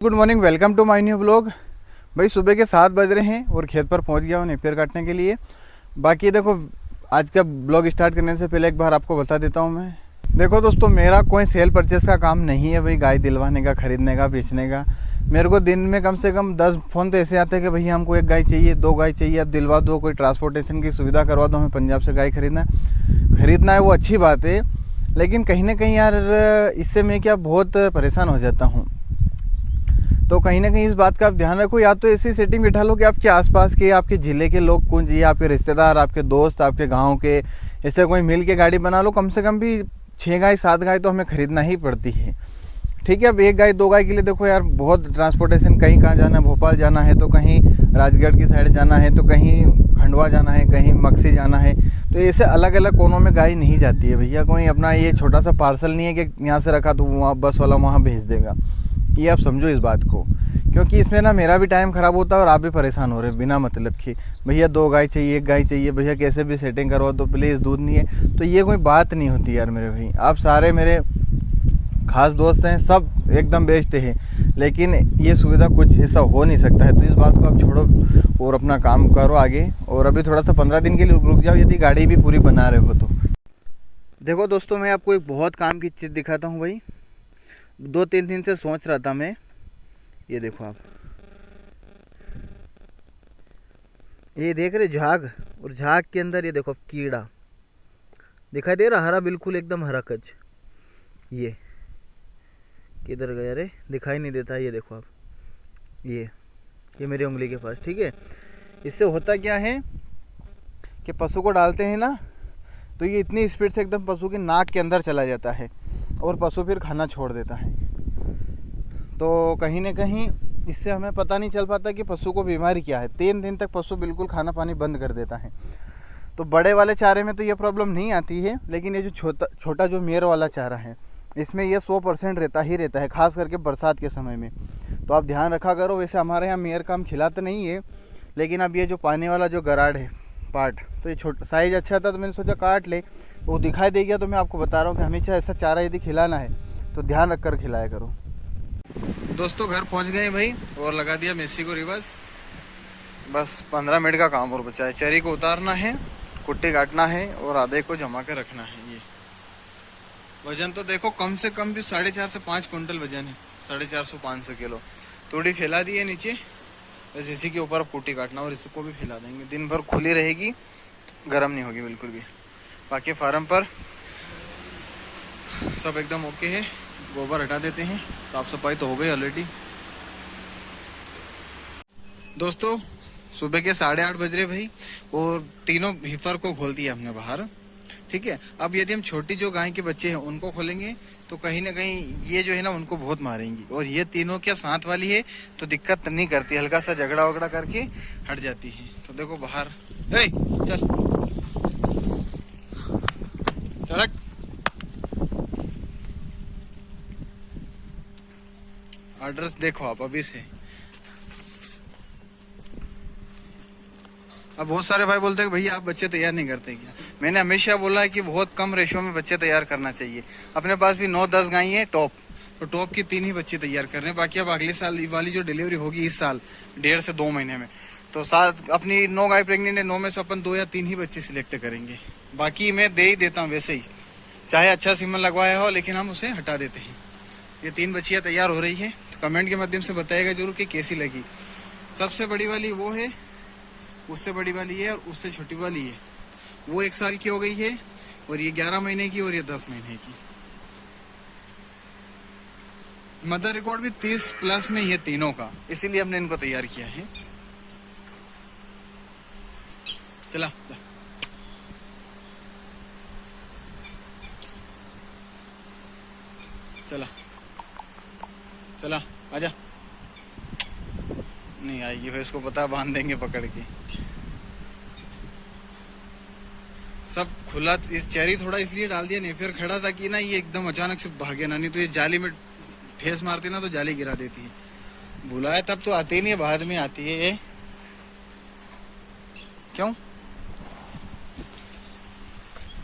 Good morning, welcome to my new blog. भाई सुबह के 7 बज रहे हैं और खेत पर पहुंच गया हूँ नेपियर काटने के लिए। बाकी देखो, आज का ब्लॉग स्टार्ट करने से पहले एक बार आपको बता देता हूँ मैं। देखो दोस्तों, मेरा कोई सेल परचेस का काम नहीं है भाई, गाय दिलवाने का, ख़रीदने का, बेचने का। मेरे को दिन में कम से कम 10 फ़ोन तो ऐसे आते हैं कि भैया हमको एक गाय चाहिए, 2 गाय चाहिए, अब दिलवा दो, कोई ट्रांसपोर्टेशन की सुविधा करवा दो, हमें पंजाब से गाय खरीदना है। वो अच्छी बात है, लेकिन कहीं ना कहीं यार इससे मैं क्या बहुत परेशान हो जाता हूँ। तो कहीं ना कहीं इस बात का आप ध्यान रखो, या तो ऐसी सेटिंग बिठा लो कि आपके आसपास के, आपके ज़िले के लोग कुछ, या आपके रिश्तेदार, आपके दोस्त, आपके गांव के, ऐसे कोई मिल के गाड़ी बना लो। कम से कम भी 6 गाय 7 गाय तो हमें खरीदना ही पड़ती है। ठीक है, अब 1 गाय 2 गाय के लिए देखो यार, बहुत ट्रांसपोर्टेशन, कहीं कहाँ जाना है, भोपाल जाना है तो कहीं राजगढ़ की साइड जाना है तो कहीं खंडवा जाना है, कहीं मक्सी जाना है। तो ऐसे अलग अलग कोनों में गाय नहीं जाती है भैया। कोई अपना ये छोटा सा पार्सल नहीं है कि यहाँ से रखा तो वहाँ बस वाला वहाँ भेज देगा। ये आप समझो इस बात को, क्योंकि इसमें ना मेरा भी टाइम ख़राब होता है और आप भी परेशान हो रहे हैं बिना मतलब कि भैया 2 गाय चाहिए, 1 गाय चाहिए, भैया कैसे भी सेटिंग करवा दो प्लीज़, दूध नहीं है। तो ये कोई बात नहीं होती यार मेरे भाई, आप सारे मेरे खास दोस्त हैं, सब एकदम बेस्ट है, लेकिन ये सुविधा कुछ ऐसा हो नहीं सकता है। तो इस बात को आप छोड़ो और अपना काम करो आगे। और अभी थोड़ा सा 15 दिन के लिए रुक जाओ, यदि गाड़ी भी पूरी बना रहे हो तो। देखो दोस्तों, मैं आपको एक बहुत काम की चीज़ दिखाता हूँ भाई। 2-3 दिन से सोच रहा था मैं। ये देखो आप, ये देख रहे झाग, और झाग के अंदर ये देखो कीड़ा दिखाई दे रहा, हरा, बिल्कुल एकदम हरा कच। ये किधर गया रे, दिखाई नहीं देता। ये देखो आप, ये मेरी उंगली के पास। ठीक है, इससे होता क्या है कि पशु को डालते हैं ना, तो ये इतनी स्पीड से एकदम पशु की नाक के अंदर चला जाता है और पशु फिर खाना छोड़ देता है। तो कहीं ना कहीं इससे हमें पता नहीं चल पाता कि पशु को बीमारी क्या है। 3 दिन तक पशु बिल्कुल खाना पानी बंद कर देता है। तो बड़े वाले चारे में तो ये प्रॉब्लम नहीं आती है, लेकिन ये जो छोटा जो मेयर वाला चारा है, इसमें ये 100% रहता है, खास करके बरसात के समय में। तो आप ध्यान रखा करो। वैसे हमारे यहाँ मेयर का हम खिलाते नहीं है, लेकिन अब ये जो पानी वाला जो गराड़ है पार्ट, तो ये छोटा साइज अच्छा था तो मैंने सोचा काट ले, वो दिखाई दे गया। तो मैं आपको बता रहा हूँ कि हमेशा ऐसा चारा यदि खिलाना है तो ध्यान रख कर खिलाया करो। दोस्तों घर पहुँच गए भाई, और लगा दिया मेसी को रिवर्स। बस 15 मिनट का काम और बचा है। चरी को उतारना है, कुट्टी काटना है और आधे को जमा कर रखना है। ये वजन तो देखो कम से कम भी 4.5 से 5 कुंटल वजन है, 450-500 किलो। थोड़ी फैला दी है नीचे, बस इसी के ऊपर कुट्टी काटना और इसको भी फैला देंगे। दिन भर खुली रहेगी, गर्म नहीं होगी बिल्कुल भी। बाकी फार्म पर सब एकदम ओके है। गोबर हटा देते हैं, साफ सफाई तो हो गई ऑलरेडी। दोस्तों सुबह के 8:30 बज रहे भाई, और तीनों हिफर को खोल दिया हमने बाहर। ठीक है, अब यदि हम छोटी जो गाय के बच्चे हैं उनको खोलेंगे तो कहीं ना कहीं ये जो है ना उनको बहुत मारेंगी। और ये तीनों क्या साथ वाली है तो दिक्कत नहीं करती, हल्का सा झगड़ा वगड़ा करके हट जाती है। तो देखो बाहर, ए, चल चल, एड्रेस देखो आप अभी से। अब बहुत सारे भाई बोलते हैं कि भैया आप बच्चे तैयार नहीं करते क्या। मैंने हमेशा बोला है कि बहुत कम रेशो में बच्चे तैयार करना चाहिए। अपने पास भी 9-10 गाय है टॉप, तो टॉप की 3 ही बच्चे तैयार कर रहे हैं। बाकी अब अगले साल वाली जो डिलीवरी होगी इस साल 1.5 से 2 महीने में, तो 7 अपनी 9 गाय प्रेग्नेंट है, 9 में से अपन 2 या 3 ही बच्चे सिलेक्ट करेंगे। बाकी मैं दे ही देता हूँ वैसे ही, चाहे अच्छा सीमन लगवाया हो, लेकिन हम उसे हटा देते हैं। ये 3 बच्चियाँ तैयार हो रही है, तो कमेंट के माध्यम से बताइएगा जरूर कि कैसी लगी। सबसे बड़ी वाली वो है, उससे बड़ी वाली है, और उससे छोटी वाली है। वो 1 साल की हो गई है, और ये 11 महीने की, और ये 10 महीने की। मदर रिकॉर्ड भी 30 प्लस में ये तीनों का, इसीलिए हमने इनको तैयार किया है। चला चला चला, आजा। नहीं आएगी भाई, इसको पता, बांध देंगे पकड़ के। सब खुला, इस चेरी थोड़ा इसलिए डाल दिया नेपियर खड़ा था कि ना ये एकदम अचानक से भागे ना, नहीं तो ये जाली में ठेस मारती ना तो जाली गिरा देती है। बुलाया तब तो आती नहीं है, बाद में आती है ये। क्यों?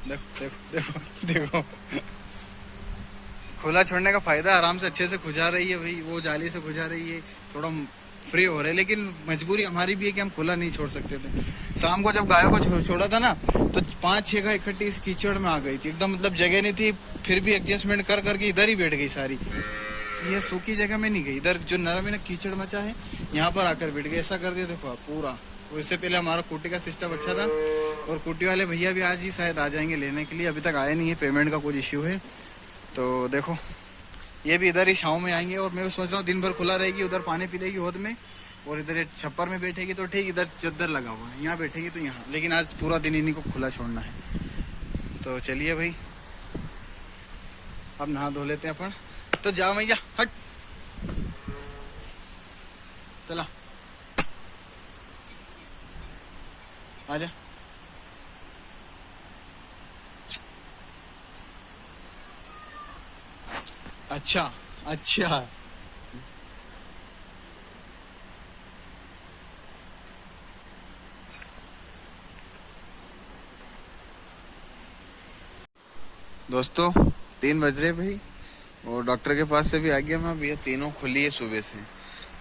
देखो देखो देखो देखो खुला छोड़ने का फायदा, आराम से अच्छे से खुजा रही है भाई, वो जाली से खुजा रही है, थोड़ा फ्री हो रहे हैं। लेकिन मजबूरी हमारी भी है कि हम खुला नहीं छोड़ सकते थे। शाम को जब गायों को छोड़ा था ना, तो 5-6 गाय इकट्ठी इस कीचड़ में आ गई थी एकदम, मतलब जगह नहीं थी, फिर भी एडजस्टमेंट कर करके इधर ही बैठ गई सारी। ये सूखी जगह में नहीं गई, इधर जो नरम है ना कीचड़ मचा है, यहाँ पर आकर बैठ गई। ऐसा कर दिया देखो आप पूरा। और इससे पहले हमारा कुट्टी का सिस्टम अच्छा था, और कुट्टी वाले भैया भी आज ही शायद आ जाएंगे लेने के लिए, अभी तक आए नहीं है, पेमेंट का कुछ इश्यू है। तो देखो ये भी इधर ही छाँव में आएंगे, और मैं सोच रहा हूँ दिन भर खुला रहेगी, उधर पानी पी लेगी होद में, और इधर छप्पर में बैठेगी तो ठीक, इधर चद्दर लगा हुआ है, यहाँ बैठेगी तो यहाँ। लेकिन आज पूरा दिन इन्हीं को खुला छोड़ना है। तो चलिए भाई अब नहा धो लेते हैं अपन। तो जाओ मैया, हट, चला आजा। अच्छा अच्छा, दोस्तों 3 बज रहे भाई, और डॉक्टर के पास से भी आ गया मैं। भैया तीनों खुली है सुबह से,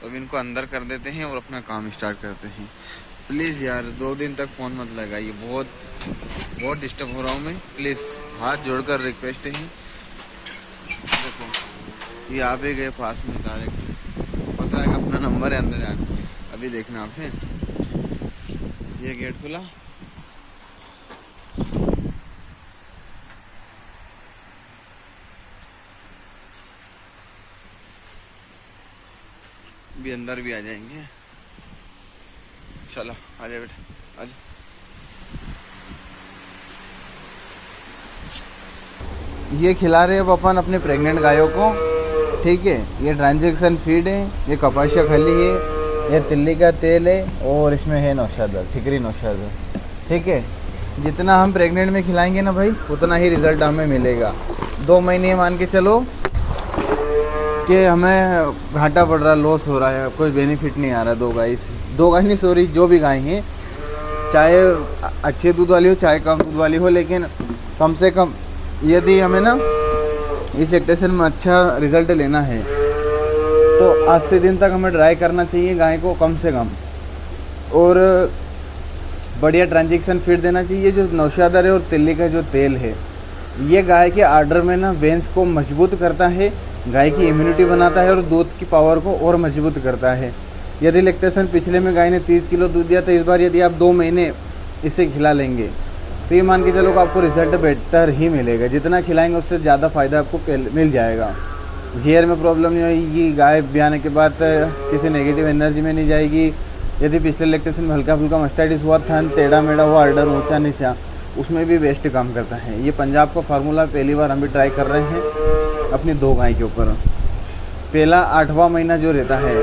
तो अब इनको अंदर कर देते हैं और अपना काम स्टार्ट करते हैं। प्लीज़ यार 2 दिन तक फ़ोन मत लगाइए, बहुत डिस्टर्ब हो रहा हूँ मैं। प्लीज़ हाथ जोड़कर रिक्वेस्ट है। देखो ये आप ही गए पास में डायरेक्ट, पता है कि अपना नंबर है अंदर जाके, अभी देखना आप है। ये गेट खुला, भी अंदर भी आ जाएंगे। चलो आजा बेटा आजा। ये खिला रहे हैं अब अपन अपने प्रेग्नेंट गायों को, ठीक है। ये ट्रांजैक्शन फीड है, ये कपाशिया खली है, ये तिल्ली का तेल है, और इसमें है नौशादा, ठिकरी नौशादा, ठीक है। जितना हम प्रेग्नेंट में खिलाएंगे ना भाई, उतना ही रिजल्ट हमें मिलेगा। 2 महीने मान के चलो कि हमें घाटा पड़ रहा, लॉस हो रहा है, कोई बेनिफिट नहीं आ रहा 2 गाय से। 2 गाय नहीं, सॉरी, जो भी गाय हैं, चाहे अच्छे दूध वाली हो चाहे कम दूध वाली हो, लेकिन कम से कम यदि हमें ना इस लैक्टेशन में अच्छा रिजल्ट लेना है तो 80 दिन तक हमें ट्राई करना चाहिए गाय को कम से कम, और बढ़िया ट्रांजैक्शन फीड देना चाहिए। जो नौशादर है और तिल्ली का जो तेल है, ये गाय के आर्डर में ना वेंस को मजबूत करता है, गाय की इम्यूनिटी बनाता है, और दूध की पावर को और मजबूत करता है। यदि लैक्टेशन पिछले में गाय ने 30 किलो दूध दिया, तो इस बार यदि आप 2 महीने इसे खिला लेंगे तो ये मान के चलो कि आपको रिजल्ट बेटर ही मिलेगा। जितना खिलाएंगे उससे ज़्यादा फ़ायदा आपको मिल जाएगा। जीआर में प्रॉब्लम नहीं होगी, गाय ब्याने के बाद किसी नेगेटिव एनर्जी में नहीं जाएगी। यदि पिछले लैक्टेशन में हल्का फुल्का मस्टाइटिस हुआ, थन टेढ़ा मेढ़ा हुआ, आर्डर ऊँचा नीचा, उसमें भी बेस्ट काम करता है। ये पंजाब का फार्मूला पहली बार हम भी ट्राई कर रहे हैं अपनी 2 गाय के ऊपर। पहला 8वां महीना जो रहता है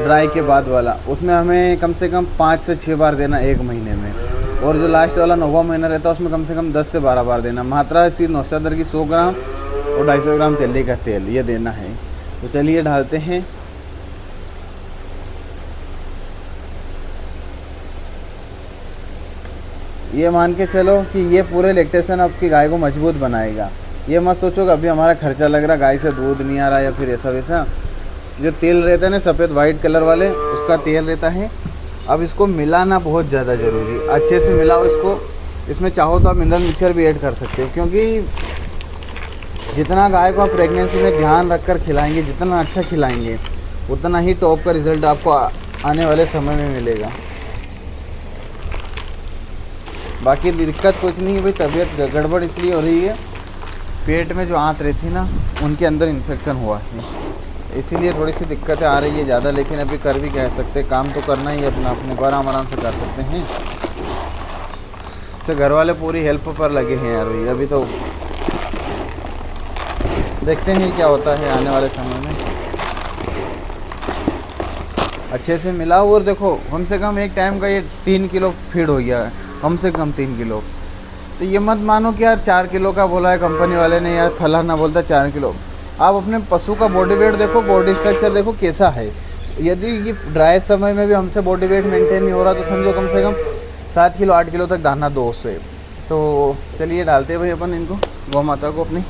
ड्राई के बाद वाला, उसमें हमें कम से कम 5 से 6 बार देना 1 महीने में, और जो लास्ट वाला 9वां महीना रहता है उसमें कम से कम 10 से 12 बार देना। मात्रा इसी नौशादर की 100 ग्राम और 250 ग्राम तिल्ली का तेल ये देना है। तो चलिए डालते हैं। ये मान के चलो कि ये पूरे लैक्टेशन आपकी गाय को मजबूत बनाएगा। ये मत सोचो कि अभी हमारा खर्चा लग रहा, गाय से दूध नहीं आ रहा या फिर ऐसा वैसा। जो तेल रहता है ना सफ़ेद वाइट कलर वाले, उसका तेल रहता है। अब इसको मिलाना बहुत ज़्यादा ज़रूरी, अच्छे से मिलाओ इसको। इसमें चाहो तो आप मिनरल मिक्सचर भी ऐड कर सकते हो, क्योंकि जितना गाय को आप प्रेगनेंसी में ध्यान रखकर खिलाएंगे, जितना अच्छा खिलाएंगे, उतना ही टॉप का रिज़ल्ट आपको आने वाले समय में मिलेगा। बाकी दिक्कत कुछ नहीं है भाई, तबीयत गड़बड़ इसलिए हो रही है, पेट में जो आंत रहती ना उनके अंदर इन्फेक्शन हुआ है, इसीलिए थोड़ी सी दिक्कतें आ रही है ज़्यादा। लेकिन अभी कर भी कह सकते, काम तो करना ही अपना, अपने को आराम से कर सकते हैं। से घर वाले पूरी हेल्प पर लगे हैं यार भाई। अभी तो देखते हैं क्या होता है आने वाले समय में। अच्छे से मिलाओ, और देखो कम से कम एक टाइम का ये 3 किलो फीड हो गया है, कम से कम 3 किलो। तो ये मत मानो कि यार 4 किलो का बोला है कंपनी वाले ने, यार फलाना बोलता 4 किलो। आप अपने पशु का बॉडी वेट देखो, बॉडी स्ट्रक्चर देखो कैसा है। यदि ये ड्राई समय में भी हमसे बॉडी वेट मेंटेन नहीं हो रहा, तो समझो कम से कम 7 किलो 8 किलो तक दाना दो उससे। तो चलिए डालते हैं भाई अपन इनको, गौ माता को अपनी।